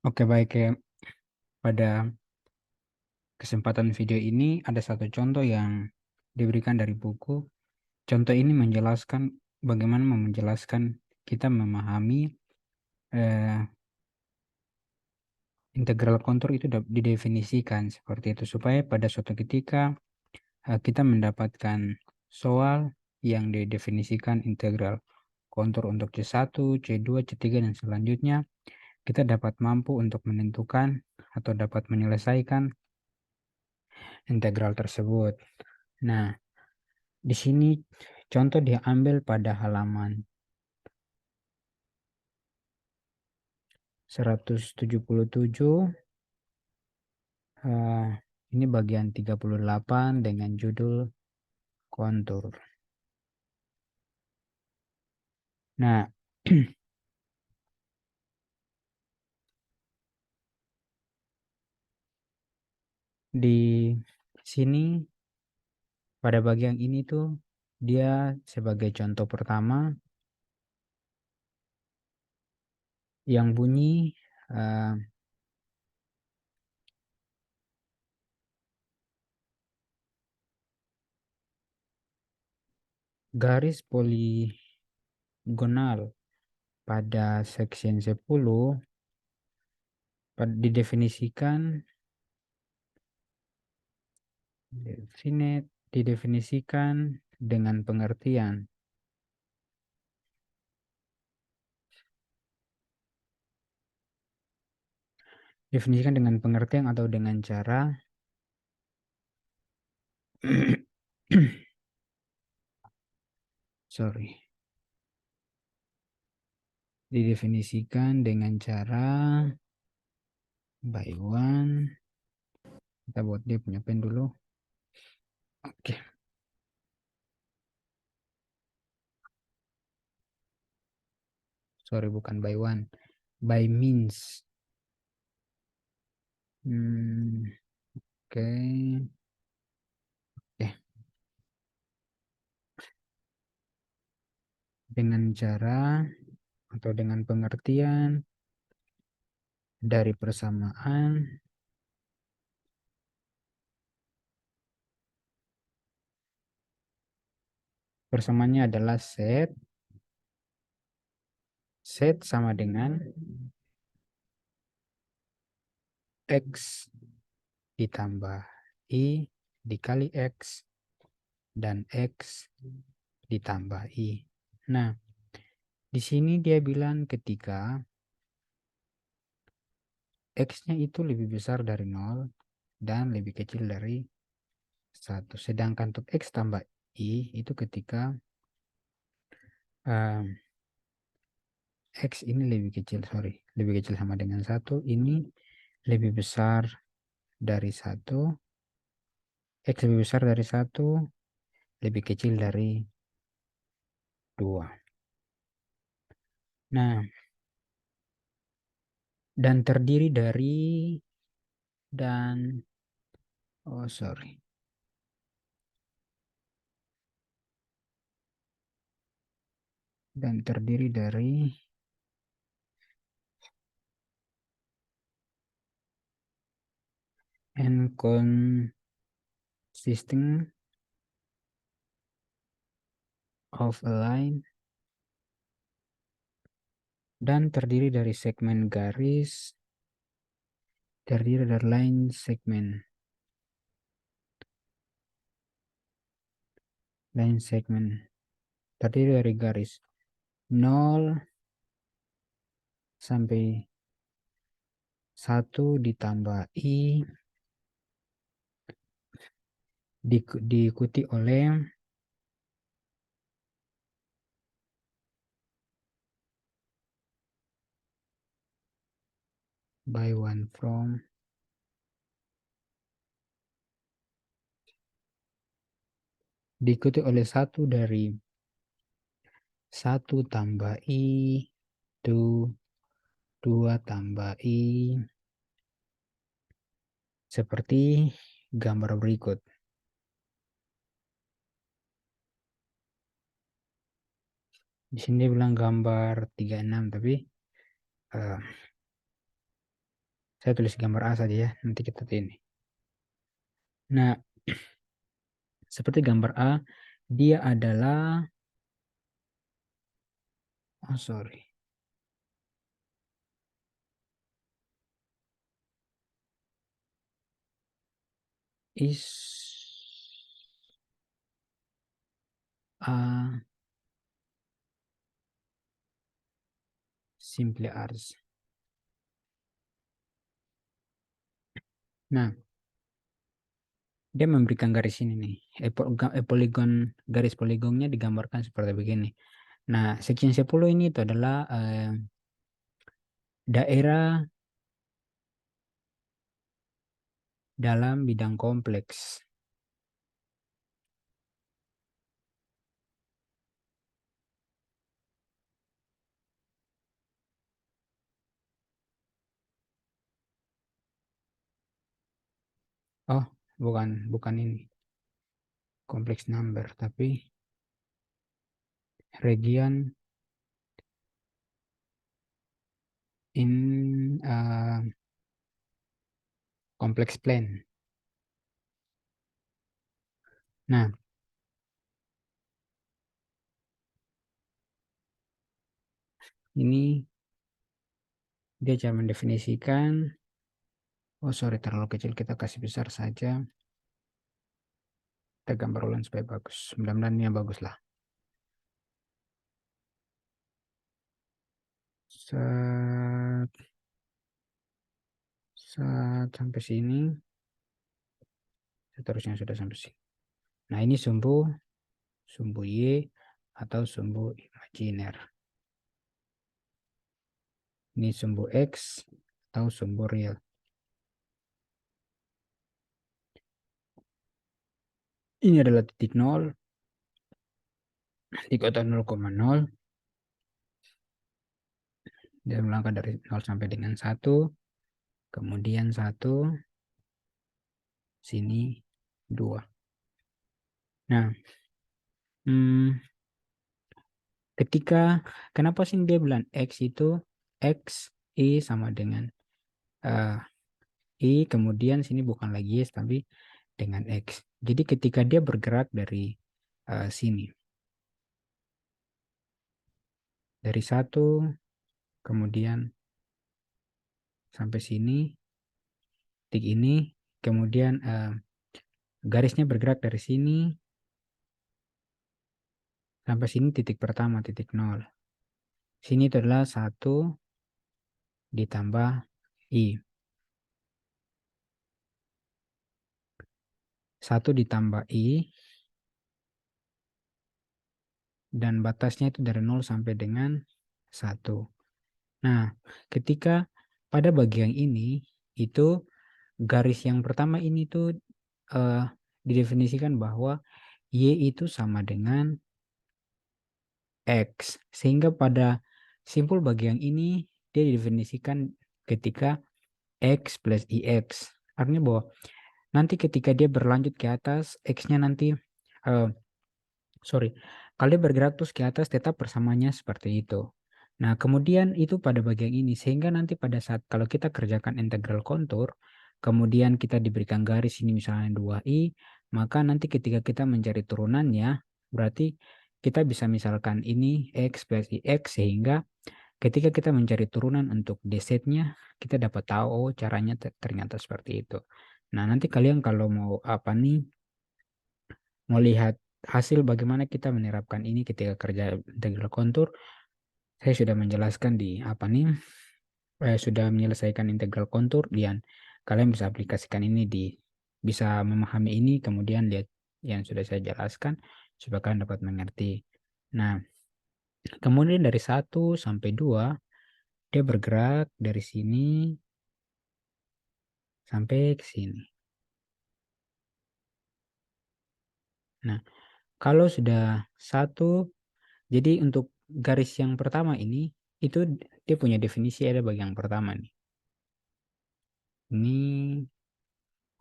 Oke, baik ya. Pada kesempatan video ini ada satu contoh yang diberikan dari buku. Contoh ini menjelaskan bagaimana menjelaskan kita memahami eh, integral kontur itu didefinisikan seperti itu supaya pada suatu ketika kita mendapatkan soal yang didefinisikan integral kontur untuk C1, C2, C3 dan selanjutnya kita dapat mampu untuk menentukan atau dapat menyelesaikan integral tersebut. Nah, di sini contoh diambil pada halaman 177. eh, ini bagian 38 dengan judul kontur. Nah, di sini pada bagian ini tuh dia sebagai contoh pertama yang bunyi eh, garis poligonal pada section 10 didefinisikan dengan pengertian atau dengan cara didefinisikan dengan cara by one. Kita buat dia punya pen dulu. Oke. Sorry, bukan by one, by means. Oke. Dengan cara atau dengan pengertian dari persamaan persamaannya adalah set sama dengan X ditambah I dikali X dan X ditambah I. Nah, di sini dia bilang ketika X-nya itu lebih besar dari 0 dan lebih kecil dari 1. Sedangkan untuk X tambah I itu ketika X ini lebih kecil sama dengan 1, ini lebih besar dari 1, X lebih besar dari 1, lebih kecil dari 2. Nah, dan terdiri dari dan terdiri dari and consisting of a line dan terdiri dari segmen garis, terdiri dari line segmen terdiri dari garis 0 sampai 1 ditambah I diikuti oleh by one from diikuti oleh 1 dari 1 tambah I itu 2 tambah I seperti gambar berikut. Di sini dia bilang gambar 36, tapi Saya tulis gambar A saja ya, nanti kita ini. Nah, seperti gambar A, dia adalah, oh sorry, is a simple arts. Nah, dia memberikan garis ini nih, poligon, garis poligonnya digambarkan seperti begini. Nah, section 10 ini itu adalah daerah dalam bidang kompleks. Oh, bukan ini. Kompleks number, tapi region in kompleks plan. Nah, ini dia cara mendefinisikan. Oh, sorry, terlalu kecil, kita kasih besar saja. Kita gambar ulang supaya bagus. Mudah-mudahan ini bagus lah. Sampai sini. Seterusnya sudah sampai sini. Nah, ini sumbu Y atau sumbu imajiner. Ini sumbu X atau sumbu real. Ini adalah titik 0, titik atau 0,0. Dia melangkah dari 0 sampai dengan 1. Kemudian 1, sini 2. Nah, kenapa sih dia bilang X itu X, Y sama dengan Y, kemudian sini bukan lagi Y tapi dengan X. Jadi ketika dia bergerak dari sini, dari 1, kemudian sampai sini, titik ini, kemudian garisnya bergerak dari sini sampai sini, titik pertama, titik 0. Sini itu adalah 1 ditambah I. 1 ditambah I, dan batasnya itu dari 0 sampai dengan 1. Nah, ketika pada bagian ini, itu garis yang pertama ini tuh didefinisikan bahwa Y itu sama dengan X. Sehingga pada simpul bagian ini dia didefinisikan ketika X plus IX. Artinya bahwa nanti ketika dia berlanjut ke atas, X-nya nanti, kalau dia bergerak terus ke atas tetap bersamanya seperti itu. Nah, kemudian itu pada bagian ini, sehingga nanti pada saat kalau kita kerjakan integral kontur, kemudian kita diberikan garis ini misalnya 2i, maka nanti ketika kita mencari turunannya, berarti kita bisa misalkan ini x plus ix, sehingga ketika kita mencari turunan untuk dz-nya, kita dapat tahu oh, caranya ternyata seperti itu. Nah, nanti kalian kalau mau mau lihat hasil bagaimana kita menerapkan ini ketika kerja integral kontur, saya sudah menjelaskan di sudah menyelesaikan integral kontur, dan kalian bisa aplikasikan ini bisa memahami ini, kemudian lihat yang sudah saya jelaskan supaya kalian dapat mengerti. Nah, kemudian dari 1 sampai 2 dia bergerak dari sini sampai ke sini. Nah, kalau sudah 1, jadi untuk garis yang pertama ini itu dia punya definisi ada bagian pertama nih. Ini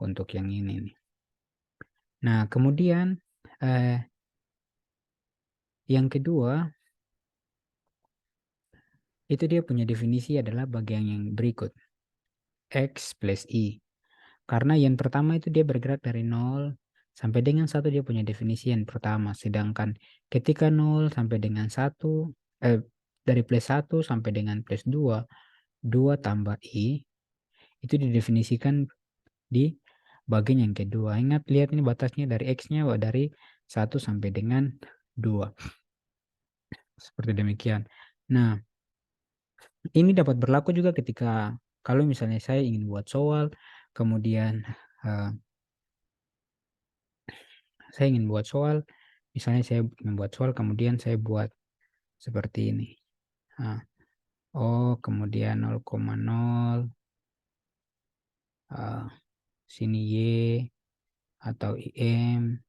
untuk yang ini nih. Nah, kemudian yang kedua itu dia punya definisi adalah bagian yang berikut. X plus I. Karena yang pertama itu dia bergerak dari 0 sampai dengan 1 dia punya definisi yang pertama. Sedangkan ketika 0 sampai dengan 1, dari plus 1 sampai dengan plus 2, 2 tambah I, itu didefinisikan di bagian yang kedua. Ingat, lihat ini batasnya dari X-nya dari 1 sampai dengan 2. Seperti demikian. Nah, ini dapat berlaku juga ketika kalau misalnya saya ingin buat soal, kemudian saya ingin buat soal, misalnya saya membuat soal, kemudian saya buat seperti ini. Nah, kemudian 0,0, sini Y atau IM,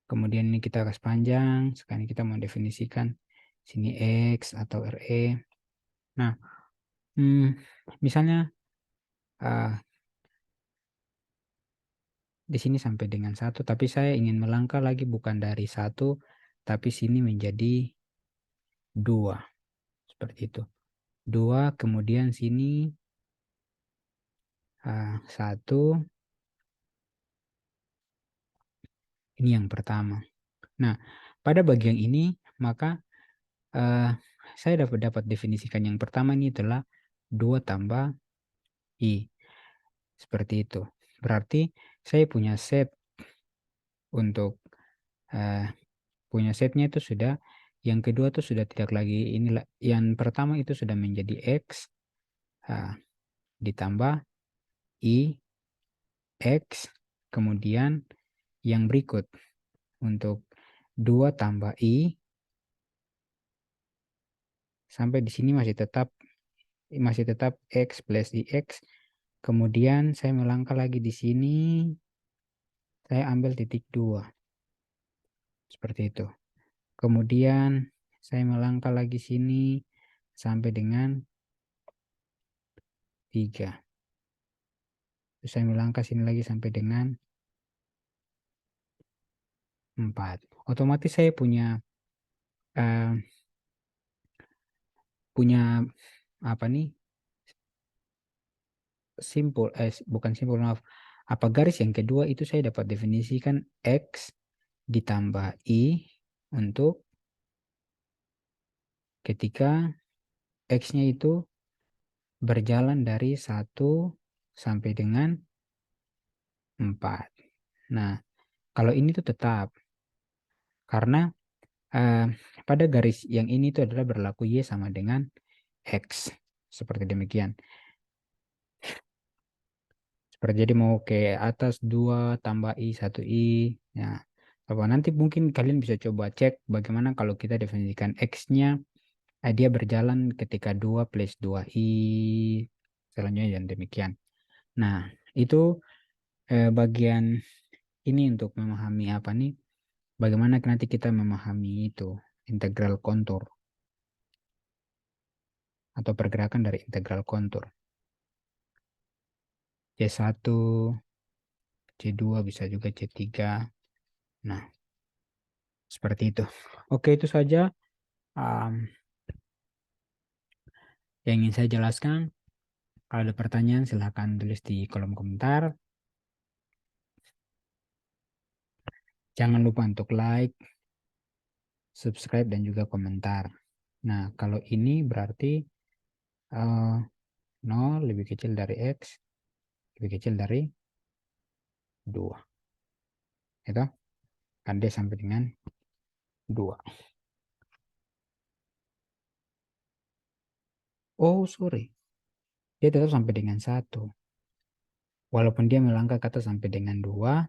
kemudian ini kita garis panjang, sekarang kita mau definisikan sini X atau RE. Nah, misalnya di sini sampai dengan 1, tapi saya ingin melangkah lagi bukan dari 1, tapi sini menjadi 2. Seperti itu. 2, kemudian sini 1. Ini yang pertama. Nah, pada bagian ini maka saya dapat definisikan yang pertama ini adalah 2 tambah I. Seperti itu. Berarti saya punya set untuk punya setnya itu sudah, yang kedua itu sudah tidak lagi inilah, yang pertama itu sudah menjadi X ditambah I X, kemudian yang berikut untuk 2 tambah I sampai di sini masih tetap X plus IX. Kemudian saya melangkah lagi di sini, saya ambil titik 2. Seperti itu. Kemudian saya melangkah lagi sini sampai dengan 3. Terus saya melangkah sini lagi sampai dengan 4. Otomatis saya punya apa nih? Bukan simpul, maaf. Apa garis yang kedua itu saya dapat definisikan X ditambah I untuk ketika X-nya itu berjalan dari 1 sampai dengan 4. Nah, kalau ini tuh tetap. Karena pada garis yang ini tuh adalah berlaku Y sama dengan X. Seperti demikian. Seperti jadi mau ke atas 2 tambah I 1 I. Nah, nanti mungkin kalian bisa coba cek bagaimana kalau kita definisikan X-nya. Dia berjalan ketika 2 plus 2 I. Selanjutnya dan demikian. Nah, itu bagian ini untuk memahami apa nih, bagaimana nanti kita memahami itu integral kontur atau pergerakan dari integral kontur. C1, C2, bisa juga C3. Nah, seperti itu. Oke, itu saja yang ingin saya jelaskan. Kalau ada pertanyaan silahkan tulis di kolom komentar. Jangan lupa untuk like, subscribe, dan juga komentar. Nah, kalau ini berarti 0 lebih kecil dari X, lebih kecil dari 2. Itu kan dia sampai dengan 2. Oh, sorry. Dia tetap sampai dengan 1. Walaupun dia melangkah ke atas sampai dengan 2,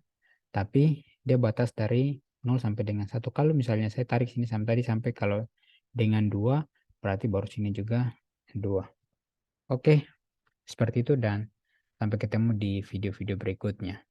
tapi dia batas dari 0 sampai dengan 1. Kalau misalnya saya tarik sini sampai tadi sampai kalau dengan 2, berarti baru sini juga 2. Oke, seperti itu dan sampai ketemu di video-video berikutnya.